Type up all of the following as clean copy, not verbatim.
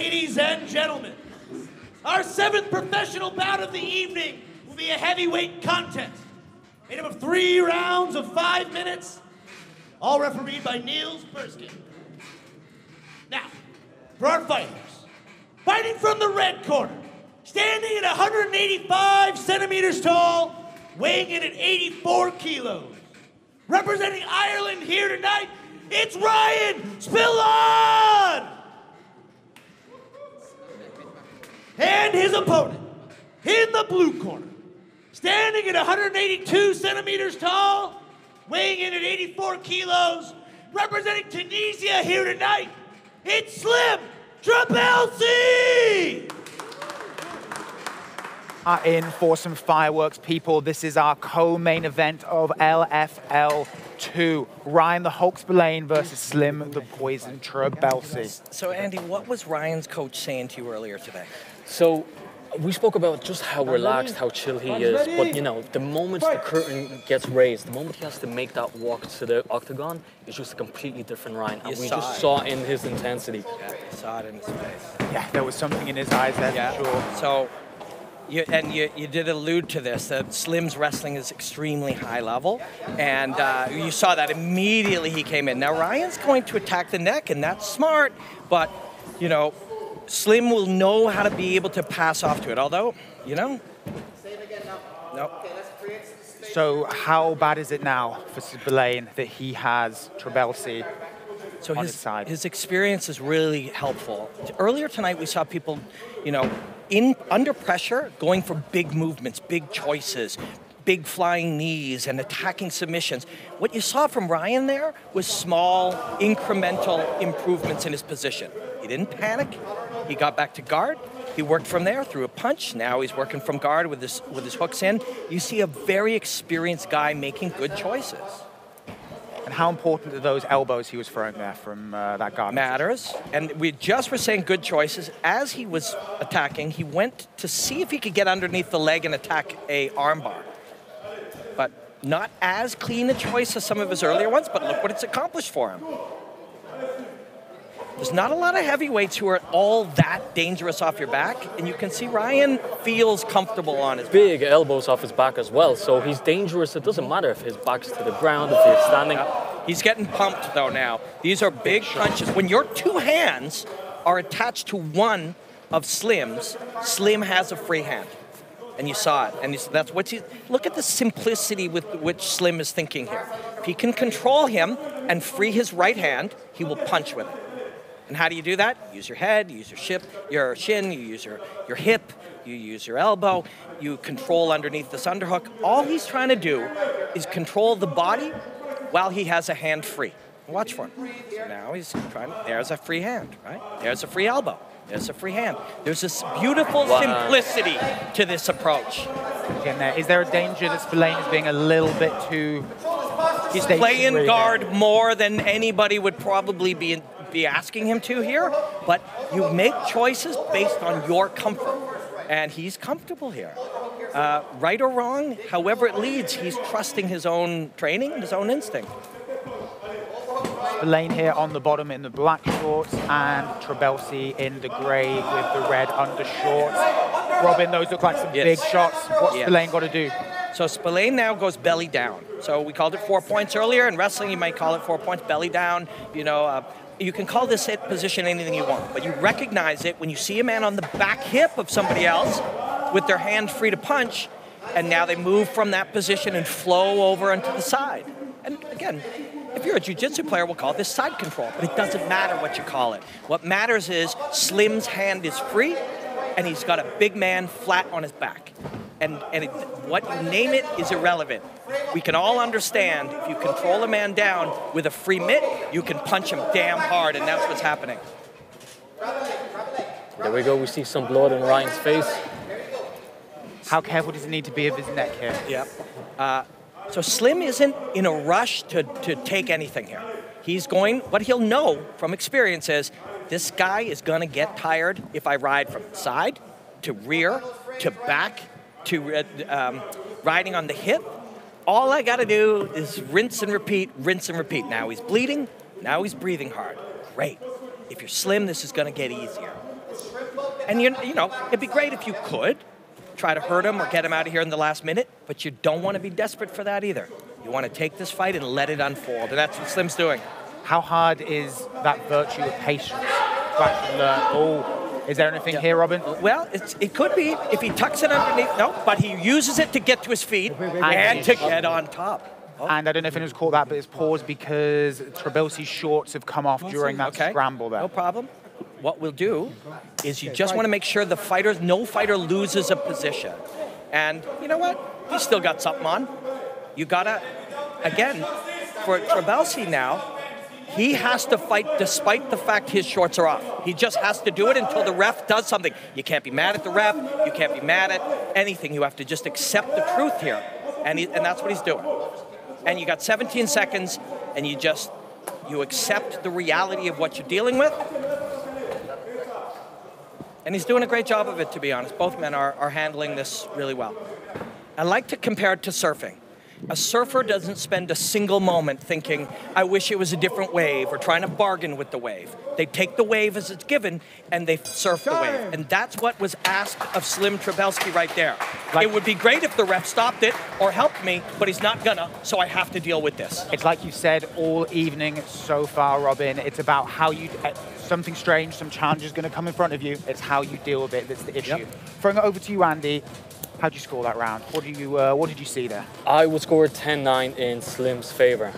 ladies and gentlemen, our 7th professional bout of the evening will be a heavyweight contest made up of 3 rounds of 5 minutes, all refereed by Niels Burskin. Now, for our fighters, fighting from the red corner, standing at 185 centimeters tall, weighing in at 84 kilos, representing Ireland here tonight, it's Ryan Spillane! And his opponent, in the blue corner, standing at 182 centimeters tall, weighing in at 84 kilos, representing Tunisia here tonight, it's Slim Trabelsi! Are in for some fireworks, people. This is our co-main event of LFL 2. Ryan the Hulk Spillane versus Slim the Poison Trabelsi. So, Andy, what was Ryan's coach saying to you earlier today? So, we spoke about just how relaxed, how chill he is, but you know, the moment the curtain gets raised, the moment he has to make that walk to the octagon, it's just a completely different Ryan, and we just saw in his intensity. Yeah, you saw it in his face. Yeah, there was something in his eyes there, for sure. So, you did allude to this, that Slim's wrestling is extremely high level, and you saw that immediately he came in. Now, Ryan's going to attack the neck, and that's smart, but, you know, Slim will know how to be able to pass off to it, although, you know. No. So how bad is it now for Spillane that he has Trabelsi on his side? His experience is really helpful. Earlier tonight we saw people, you know, under pressure going for big movements, big choices, big flying knees and attacking submissions. What you saw from Ryan there was small, incremental improvements in his position. He didn't panic. He got back to guard. He worked from there, threw a punch. Now he's working from guard with his hooks in. You see a very experienced guy making good choices. And how important are those elbows he was throwing there from that guard? Matters. And we just were saying good choices. As he was attacking, he went to see if he could get underneath the leg and attack a armbar. But not as clean a choice as some of his earlier ones, but look what it's accomplished for him. There's not a lot of heavyweights who are all that dangerous off your back, and you can see Ryan feels comfortable on his back. Big elbows off his back as well, so he's dangerous. It doesn't matter if his back's to the ground, if he's standing. He's getting pumped, though, now. These are big punches. When your 2 hands are attached to one of Slim's, Slim has a free hand. And you saw it, and that's what you look at the simplicity with which Slim is thinking here. If he can control him and free his right hand, he will punch with it. And how do you do that? Use your head, you use your shin, you use your hip, you use your elbow, you control underneath this underhook. All he's trying to do is control the body while he has a hand free. Watch for him. So now he's trying, there's a free hand, right? There's a free elbow. There's a free hand. There's this beautiful simplicity to this approach. Is there a danger that Spillane is being a little bit too... He's playing guard more than anybody would probably be asking him to here, but you make choices based on your comfort, and he's comfortable here. Right or wrong, however it leads, he's trusting his own training, his own instinct. Spillane here on the bottom in the black shorts, and Trabelsi in the grey with the red undershorts. Robin, those look like some big shots. What's Spillane got to do? So Spillane now goes belly down. So we called it 4 points earlier. In wrestling, you might call it 4 points, belly down. You know, you can call this hit position anything you want, but you recognize it when you see a man on the back hip of somebody else with their hand free to punch, and now they move from that position and flow over onto the side. And again, if you're a jiu-jitsu player, we'll call this side control, but it doesn't matter what you call it. What matters is Slim's hand is free, and he's got a big man flat on his back. And what you name it is irrelevant. We can all understand if you control a man down with a free mitt, you can punch him damn hard, and that's what's happening. There we go, we see some blood in Ryan's face. How careful does he need to be of his neck here? Yeah. So Slim isn't in a rush to take anything here. He's going, what he'll know from experience is, this guy is gonna get tired if I ride from side to rear to back to riding on the hip. All I gotta do is rinse and repeat, rinse and repeat. Now he's bleeding, now he's breathing hard. Great. If you're Slim, this is gonna get easier. And you know, it'd be great if you could try to hurt him or get him out of here in the last minute, but you don't want to be desperate for that either. You want to take this fight and let it unfold, and that's what Slim's doing. How hard is that virtue of patience to actually learn? Oh, is there anything here, Robin? Well, it could be if he tucks it underneath. No, but he uses it to get to his feet and to get on top. And I don't know if anyone's caught that, but it's paused because Trabelsi's shorts have come off during that scramble there. No problem. What we'll do is you just want to make sure no fighter loses a position. And you know what? He's still got something on. You gotta, again, for Trabelsi now, he has to fight despite the fact his shorts are off. He just has to do it until the ref does something. You can't be mad at the ref. You can't be mad at anything. You have to just accept the truth here. And that's what he's doing. And you got 17 seconds, and you accept the reality of what you're dealing with. And he's doing a great job of it, to be honest. Both men are handling this really well. I like to compare it to surfing. A surfer doesn't spend a single moment thinking, I wish it was a different wave, or trying to bargain with the wave. They take the wave as it's given, and they surf the wave. And that's what was asked of Slim Trabelsi right there. It would be great if the ref stopped it or helped me, but he's not gonna, so I have to deal with this. It's like you said all evening so far, Robin. It's about how you, something strange, some challenge is gonna come in front of you. It's how you deal with it that's the issue. Throwing it over to you, Andy. How'd you score that round? What did you see there? I would score 10-9 in Slim's favor.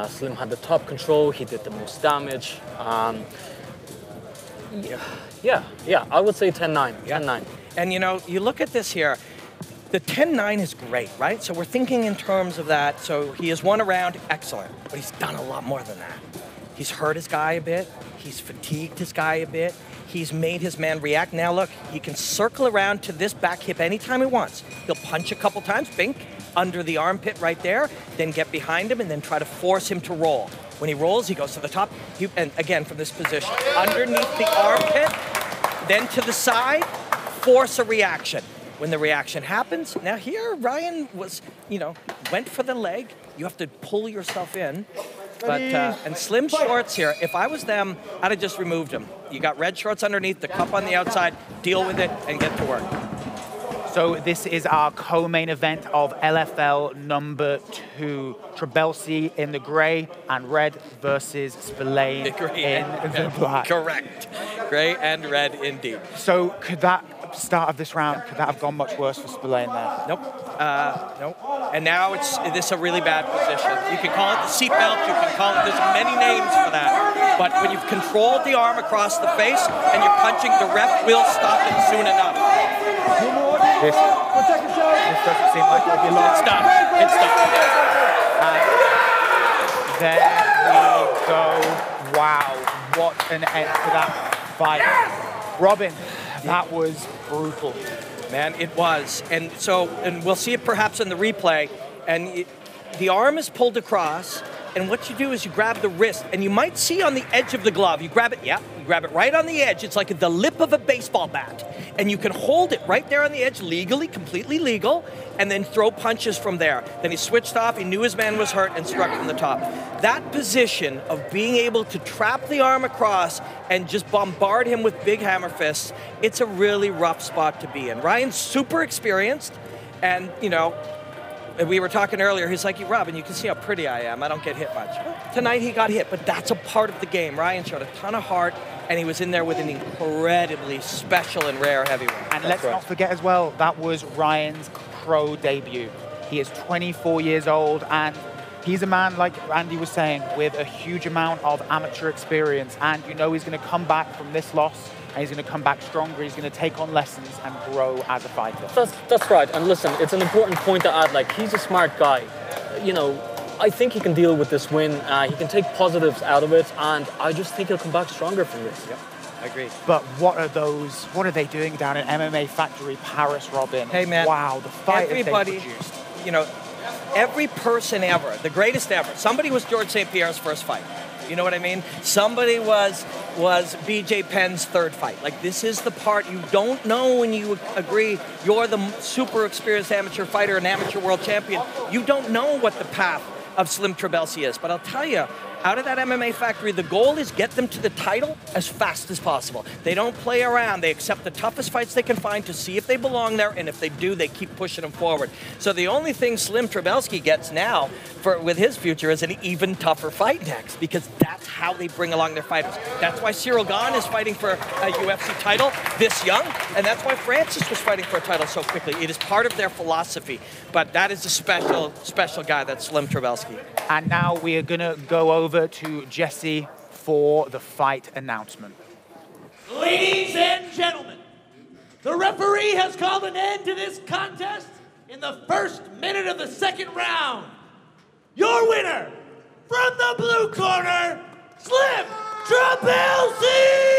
Slim had the top control. He did the most damage. Yeah, I would say 10-9. 10-9. And you know, you look at this here. The 10-9 is great, right? So we're thinking in terms of that. So he has won a round, excellent. But he's done a lot more than that. He's hurt his guy a bit. He's fatigued his guy a bit. He's made his man react. Now look, he can circle around to this back hip anytime he wants. He'll punch a couple times, bink, under the armpit right there, then get behind him and then try to force him to roll. When he rolls, he goes to the top, and again from this position. Underneath the armpit, then to the side, force a reaction. When the reaction happens, now here Ryan went for the leg. You have to pull yourself in. But and Slim shorts here, if I was them, I'd have just removed them. You got red shorts underneath, the cup on the outside, deal with it and get to work. So this is our co-main event of LFL number 2. Trabelsi in the gray and red versus Spillane in the black. Correct. Gray and red indeed. So could that start of this round, could that have gone much worse for Spillane there? Nope. Nope. And now this is a really bad position. You can call it the seatbelt, you can call it, there's many names for that. But when you've controlled the arm across the face and you're punching, the ref will stop it soon enough. This doesn't seem like it'll be long. It's done. It's done. There we go. Wow, what an end to that fight. Robin, that was brutal. Man, it was. And we'll see it perhaps in the replay. And the arm is pulled across, and what you do is you grab the wrist, and you might see on the edge of the glove, you grab it, you grab it right on the edge. It's like the lip of a baseball bat. And you can hold it right there on the edge, legally, completely legal, and then throw punches from there. Then he switched off, he knew his man was hurt, and struck from the top. That position of being able to trap the arm across and just bombard him with big hammer fists, it's a really rough spot to be in. Ryan's super experienced, and, you know, we were talking earlier, he's like, Robin, you can see how pretty I am. I don't get hit much. Tonight he got hit, but that's a part of the game. Ryan showed a ton of heart, and he was in there with an incredibly special and rare heavyweight. And let's not forget as well, that was Ryan's pro debut. He is 24 years old, and he's a man, like Andy was saying, with a huge amount of amateur experience. And you know he's going to come back from this loss, and he's going to come back stronger. He's going to take on lessons and grow as a fighter. That's right. And listen, it's an important point to add. Like, he's a smart guy. You know, I think he can deal with this win. He can take positives out of it, and I just think he'll come back stronger from this. Yep, I agree. But what are they doing down at MMA Factory Paris, Robin? Hey, man. Wow, the fight everybody, they produced. You know, every person ever, the greatest ever. Somebody was George St. Pierre's first fight. You know what I mean? Somebody was BJ Penn's third fight. Like, this is the part you don't know when you agree you're the super experienced amateur fighter, an amateur world champion. You don't know what the path of Slim Trabelsi is. But I'll tell you, out of that MMA factory, the goal is get them to the title as fast as possible. They don't play around. They accept the toughest fights they can find to see if they belong there, and if they do, they keep pushing them forward. So the only thing Slim Trabelsi gets now with his future is an even tougher fight next, because that's how they bring along their fighters. That's why Cyril Gane is fighting for a UFC title this young, and that's why Francis was fighting for a title so quickly. It is part of their philosophy, but that is a special guy, that's Slim Trabelsi. And now we are going to go over to Jesse for the fight announcement. Ladies and gentlemen, the referee has called an end to this contest in the first minute of the second round. Your winner, from the blue corner, Slim Trabelsi!